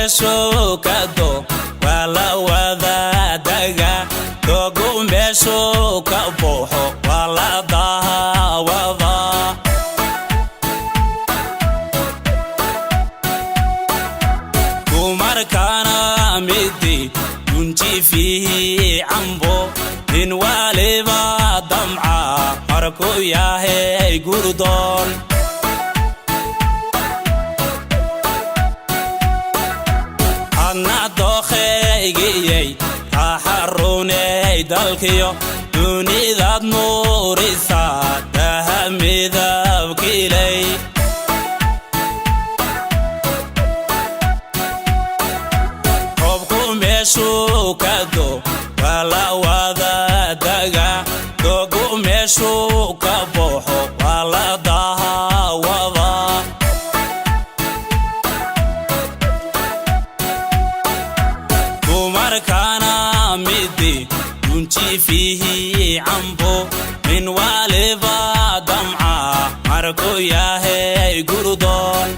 meeshu kado wala wada daga dogu meeshu ka buuxo wala daawada kumarkana midi yunji fihi ambo min waliba dam'a marku yahay gurdon ana dokhayay taharunay dalkiyo dunidad nuurisa tahamidab kilay qobku meeshu kado wala wada daga dogu meeshu ka buuxo wala daawada kumarkana midi yunji fihi ambo min waliba dam'a marku yahay gurdon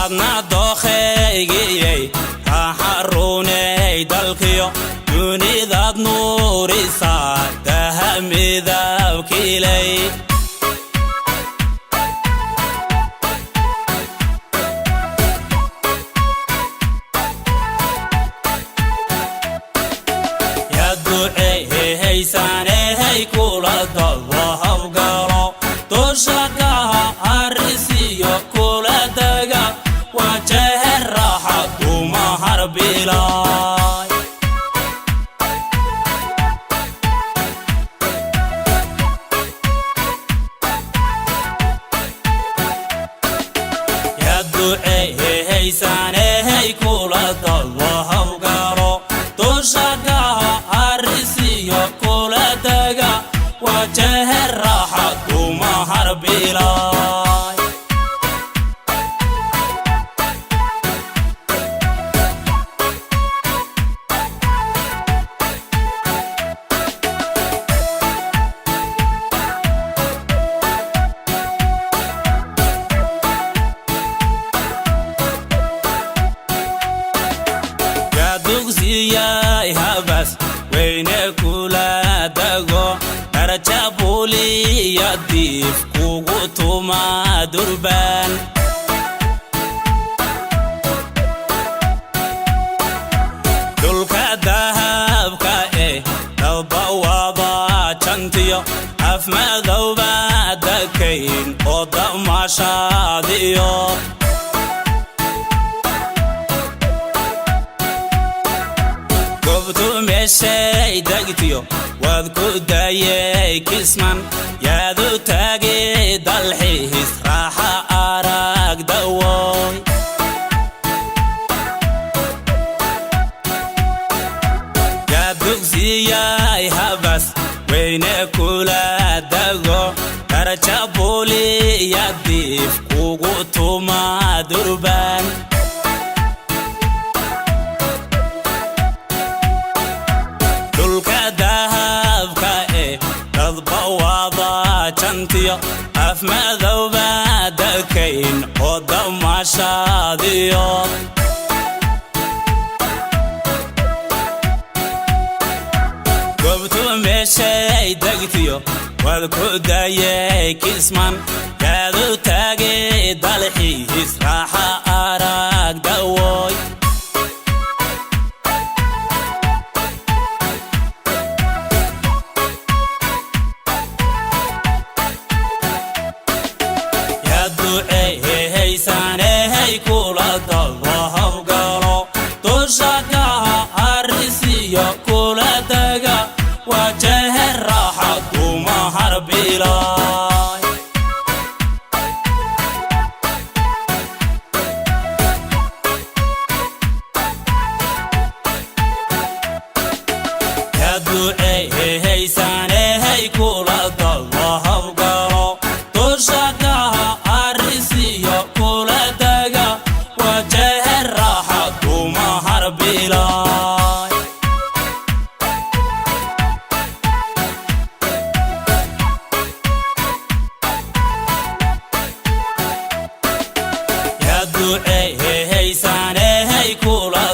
adna dokhayay taharunay dalkiyo dunidad nuurisa tahamidab kilay haysanay kula dalwahab galo toshaqaha arisiyo kula daga wajah raxadu maharbilay yadu haysanay kula dalwahab galo toshaqaha arisiyo kula daga wajah raxadu maharbilay yadugziyay habas wayne kula dago darajabuli yadif kugu tuma durban dulka dahabka dalbawada jantiyo afmadowba dakayn oo damashaadiyo gobtu meeshay dagtiyo wad ku dayay kisman yaadu taagay dalxiis raaxa arag dawoy yadugziyay habas wayne kula dago darajabuli yadif kugu tuma durban dahabka dadbawada jantiyo afmadowba dakayn oo damashaadiyo gobtu meeshay dagtiyo wad ku dayay kisman yaadu taagay dalxiis raaxa arag dawoy haysanay kula dalwahab galo toshaqaha arisiyo kula daga wajah raxadu maharbilay yadu haysanay kula dalwahab galo toshaqaha arisiyo kula daga wajah raxadu maharbilay hey kula